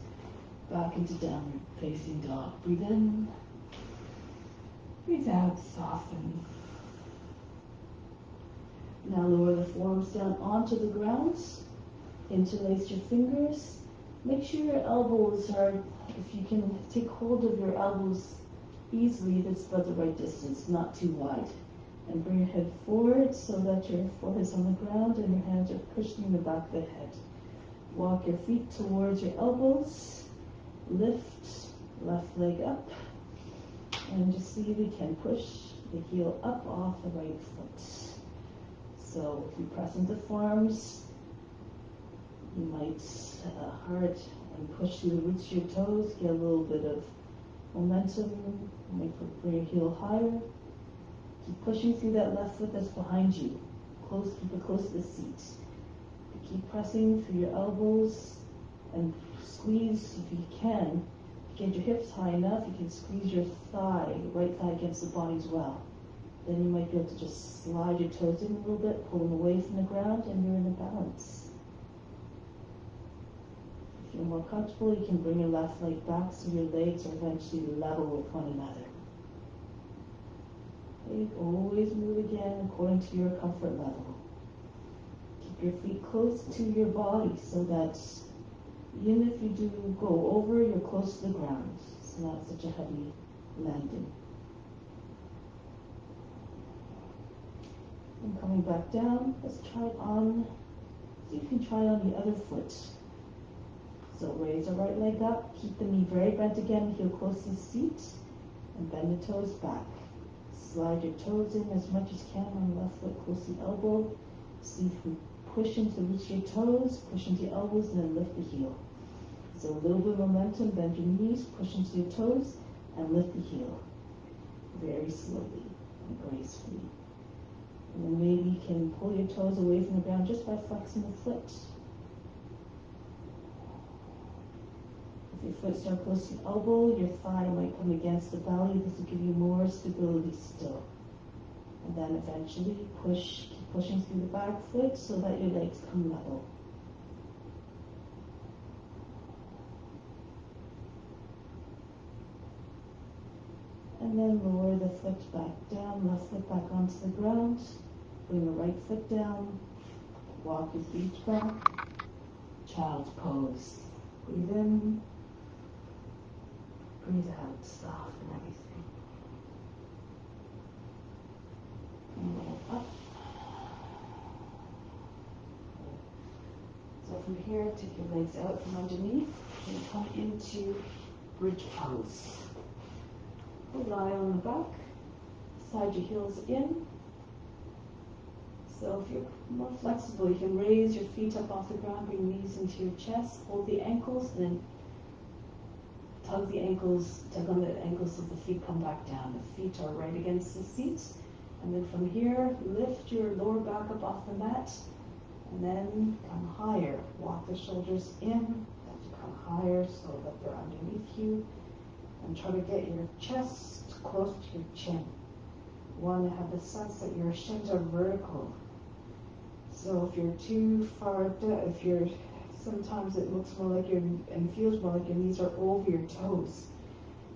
back into downward facing dog. Breathe in, breathe out, soften. Now lower the forearms down onto the ground. Interlace your fingers. Make sure your elbows are, if you can take hold of your elbows easily, that's about the right distance, not too wide. And bring your head forward so that your forehead's on the ground and your hands are cushioning the back of the head. Walk your feet towards your elbows. Lift left leg up. And just see if you can push the heel up off the right foot. So if you press into forearms, you might hard and push through the roots of your toes, get a little bit of momentum. You might bring your heel higher. Keep pushing through that left foot that's behind you. Keep it close to the seat. Keep pressing through your elbows and squeeze if you can. Get your hips high enough, you can squeeze your right thigh against the body as well. Then you might be able to just slide your toes in a little bit, pull them away from the ground, and you're in a balance. If you're more comfortable, you can bring your left leg back so your legs are eventually level with one another. Okay, always move again according to your comfort level. Keep your feet close to your body so that even if you do go over, you're close to the ground. It's not such a heavy landing. And coming back down, let's try it on. See if you can try it on the other foot. So raise the right leg up, keep the knee very bent again, heel close to the seat, and bend the toes back. Slide your toes in as much as you can on the left foot, close to the elbow. See if you push into reach your toes, push into your elbows, and then lift the heel. So a little bit of momentum, bend your knees, push into your toes, and lift the heel. Very slowly and gracefully. And then maybe you can pull your toes away from the ground just by flexing the foot. If your foot starts close to the elbow, your thigh might come against the belly. This will give you more stability still. And then eventually keep pushing through the back foot so that your legs come level. And then lower the foot back down, left foot back onto the ground. Bring the right foot down. Walk your feet back. Child's pose. Breathe in. Breathe out. Soften everything. And roll up. So from here, take your legs out from underneath and come into bridge pose. Lie on the back, slide your heels in. So if you're more flexible, you can raise your feet up off the ground, bring knees into your chest, hold the ankles, and then tug on the ankles so the feet come back down. The feet are right against the seat. And then from here, lift your lower back up off the mat, and then come higher. Walk the shoulders in, as you come higher so that they're underneath you. And try to get your chest close to your chin. You want to have the sense that your shins are vertical. So if you're too far down, sometimes it looks more like and feels more like your knees are over your toes.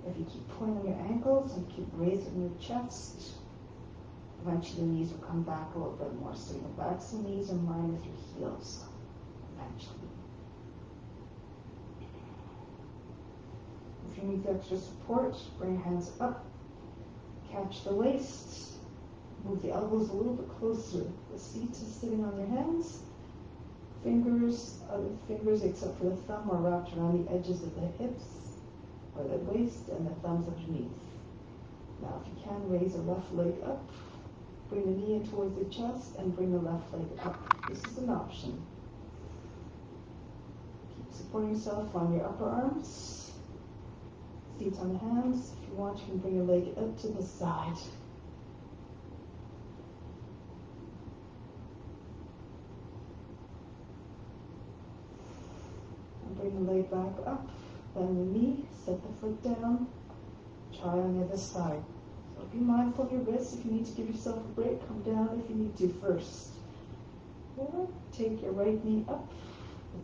If you keep pulling on your ankles and keep raising your chest, eventually the knees will come back a little bit more. So your backs and knees in line with your heels, eventually. If you need the extra support, bring your hands up, catch the waist, move the elbows a little bit closer. The seat is sitting on your hands. Other fingers except for the thumb are wrapped around the edges of the hips or the waist, and the thumbs underneath. Now if you can, raise the left leg up, bring the knee in towards the chest, and bring the left leg up. This is an option. Keep supporting yourself on your upper arms. Feet on the hands. If you want, you can bring your leg out to the side. And bring the leg back up. Bend the knee. Set the foot down. Try on the other side. So be mindful of your wrists. If you need to give yourself a break, come down if you need to first. Or take your right knee up.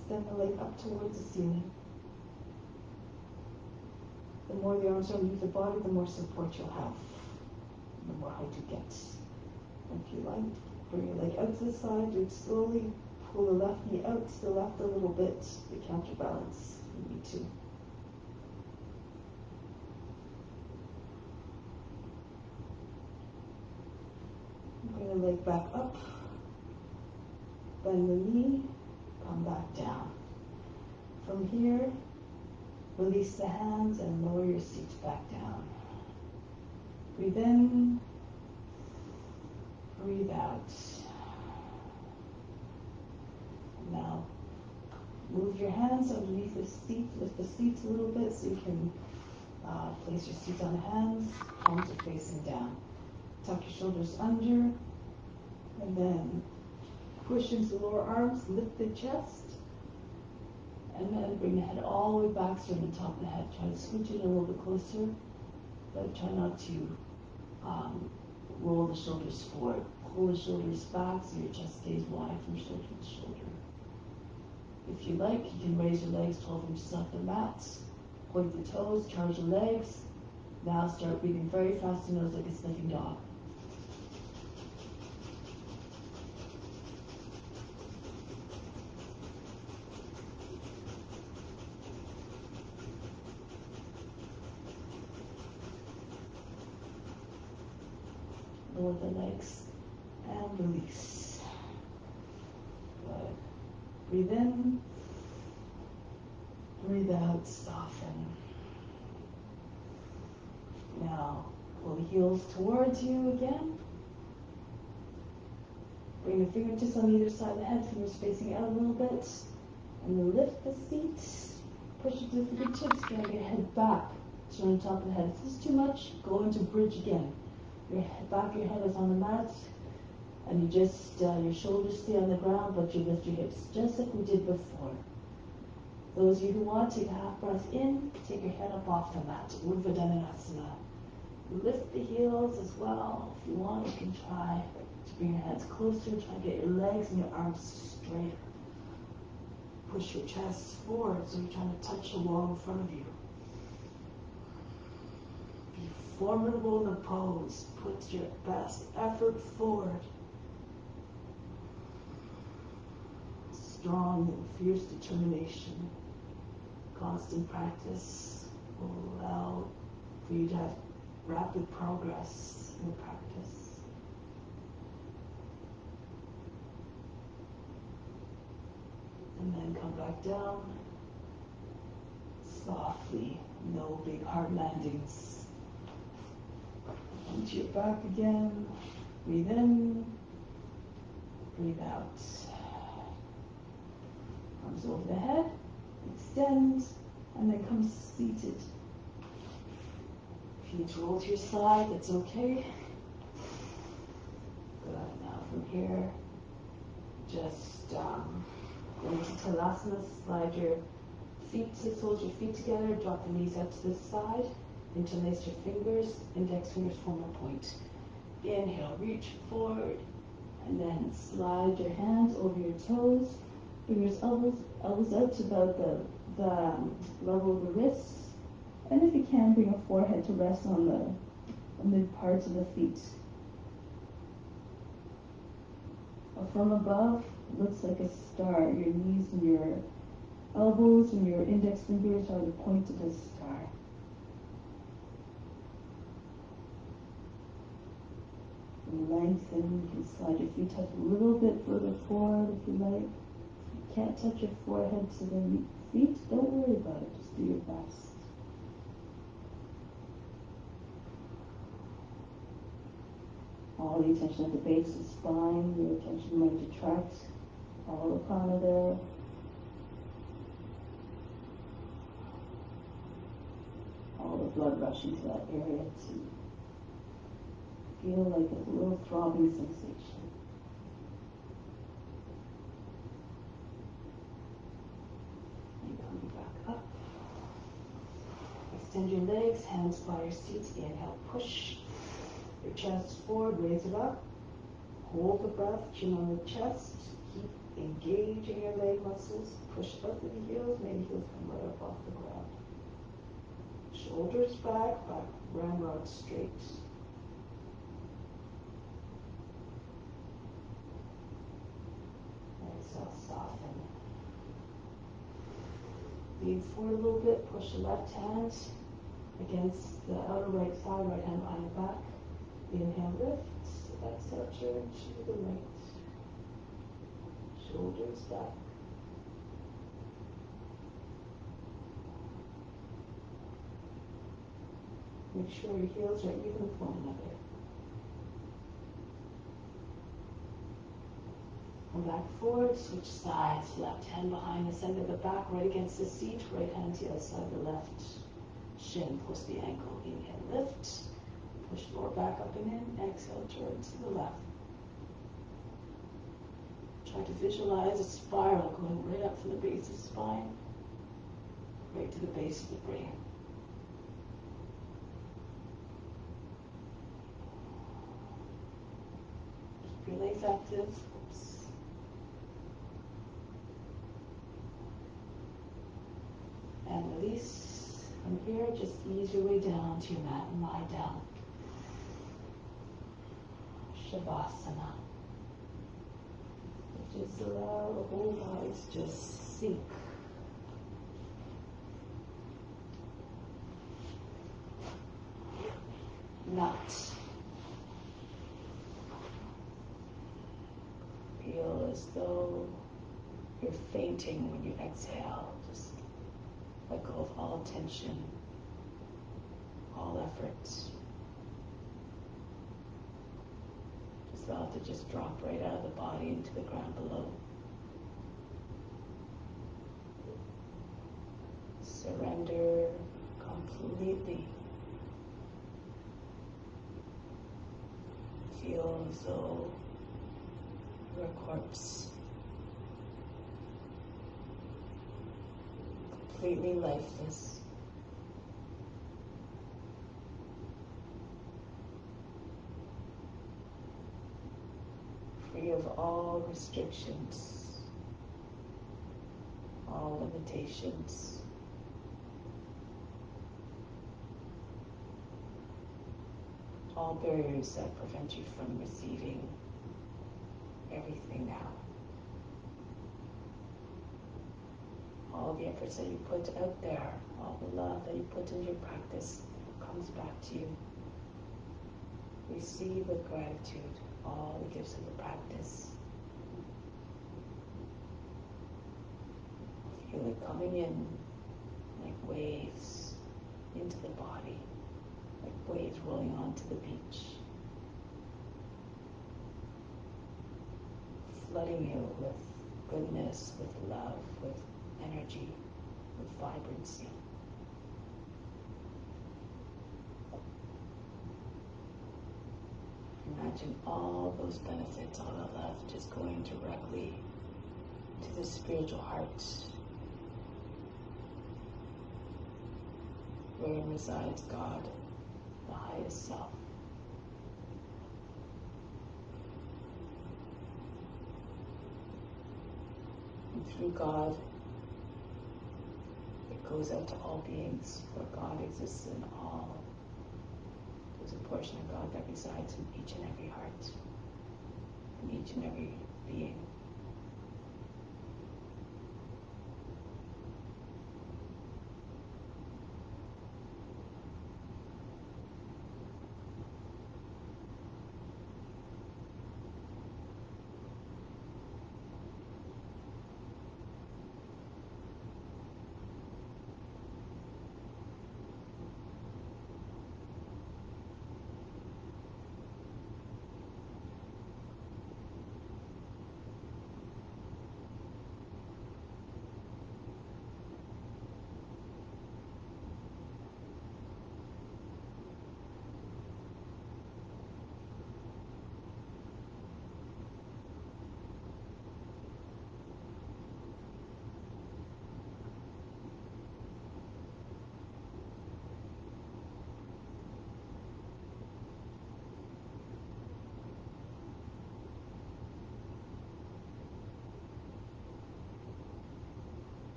Extend the leg up towards the ceiling. The more the arms are underneath the body, the more support you'll have, the more height you get. And if you like, bring your leg out to the side, do it slowly, pull the left knee out to the left a little bit to counterbalance if you need to. Bring the leg back up, bend the knee, come back down. From here, release the hands and lower your seat back down. Breathe in, breathe out. Now, move your hands underneath the seat, lift the seats a little bit so you can place your seat on the hands, palms are facing down. Tuck your shoulders under, and then push into the lower arms, lift the chest. And then bring the head all the way back, starting on top of the head. Try to scooch it a little bit closer, but try not to roll the shoulders forward. Pull the shoulders back so your chest stays wide from shoulder to shoulder. If you like, you can raise your legs 12 inches off the mat. Point the toes, charge the legs. Now start breathing very fast in the nose like a sniffing dog. Lower the legs and release. Good. Breathe in. Breathe out, soften. Now, pull the heels towards you again. Bring the fingertips on either side of the head, fingers facing out a little bit. And then lift the seat. Push it to the fingertips, drag your head back. Turn on top of the head. If this is too much, go into bridge again. Your back of your head is on the mat. And you just, your shoulders stay on the ground, but you lift your hips, just like we did before. Those of you who want, take a half breath in, take your head up off the mat, Urdhva Dhanurasana. Lift the heels as well. If you want, you can try to bring your hands closer, try to get your legs and your arms straighter. Push your chest forward so you're trying to touch the wall in front of you. Be formidable in the pose. Put your best effort forward. Strong and fierce determination. Constant practice will allow for you to have rapid progress in your practice. And then come back down softly, no big hard landings. Onto your back again. Breathe in, breathe out. Arms over the head, extend, and then come seated. Feet roll to your side, that's okay. Good. Now from here, just go into Talasana, slide your feet, hold your feet together, drop the knees out to the side, interlace your fingers, index fingers form a point. Inhale, reach forward, and then slide your hands over your toes, bring your elbows out to about the level of the wrists, and if you can, bring a forehead to rest on the mid parts of the feet. From above, looks like a star. Your knees and your elbows and your index fingers are the point of the star. Lengthen. You can slide your feet up a little bit further forward if you like. If you can't touch your forehead to the feet, don't worry about it. Just do your best. All the attention at the base of the spine, your attention might detract. Follow the prana there. All the blood rushing to that area to feel like a little throbbing sensation. And coming back up. Extend your legs, hands by your seat. Inhale, push your chest forward, raise it up. Hold the breath, chin on the chest. Keep engaging your leg muscles. Push up with the heels, maybe heels come right up off the ground. Shoulders back, ramrod straight. Exhale, soften. Lean forward a little bit, push the left hand against the outer right thigh, right hand behind the back. Inhale, lift. Exhale, turn to the right. Shoulders back. Make sure your heels are even with one another. Come back forward, switch sides. Left hand behind the center of the back, right against the seat. Right hand to the other side of the left shin. Push the ankle. Inhale, lift. Push lower back up and in. Exhale, turn to the left. Try to visualize a spiral going right up from the base of the spine, right to the base of the brain. Keep your legs active. Oops. release. From here, just ease your way down to your mat and lie down. Shavasana. Just allow the whole body to just sink. Not feel as though you're fainting when you exhale. Just let go of all tension, all effort. Just allow it to just drop right out of the body into the ground below. Surrender completely. Feel as though you're a corpse. Completely lifeless. Free of all restrictions, all limitations. All barriers that prevent you from receiving everything now. All the efforts that you put out there, all the love that you put into your practice comes back to you. Receive with gratitude all the gifts of the practice. Feel it coming in like waves into the body, like waves rolling onto the beach, flooding you with goodness, with love, with energy, with vibrancy. Imagine all those benefits, all that love, just going directly to the spiritual heart, where resides God, the highest self. And through God, it goes out to all beings, for God exists in all. There's a portion of God that resides in each and every heart, in each and every being.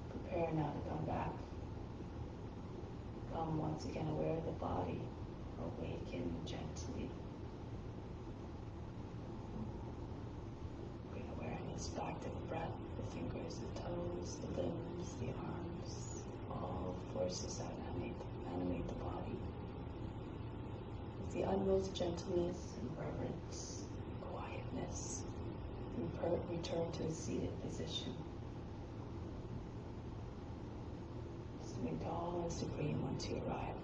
Prepare now to come back. Come once again aware of the body. Awaken gently. Bring awareness back to the breath, the fingers, the toes, the limbs, the arms, all forces that animate the body. With the utmost gentleness and reverence, quietness, return to a seated position. Swimming tall and supreme once you arrive.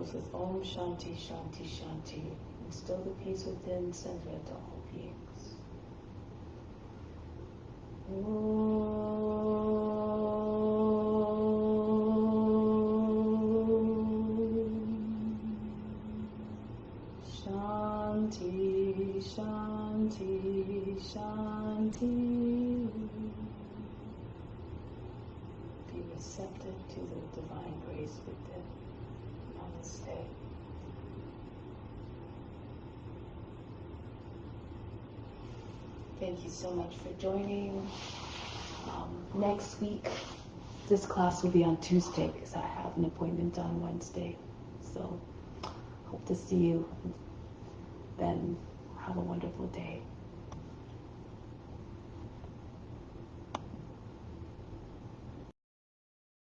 close with Om Shanti Shanti Shanti. Instill the peace within, center it to all beings. Shanti, Shanti, Shanti. Be receptive to the divine grace within. Namaste. Thank you so much for joining. Next week, this class will be on Tuesday because I have an appointment on Wednesday. So, hope to see you then. Have a wonderful day.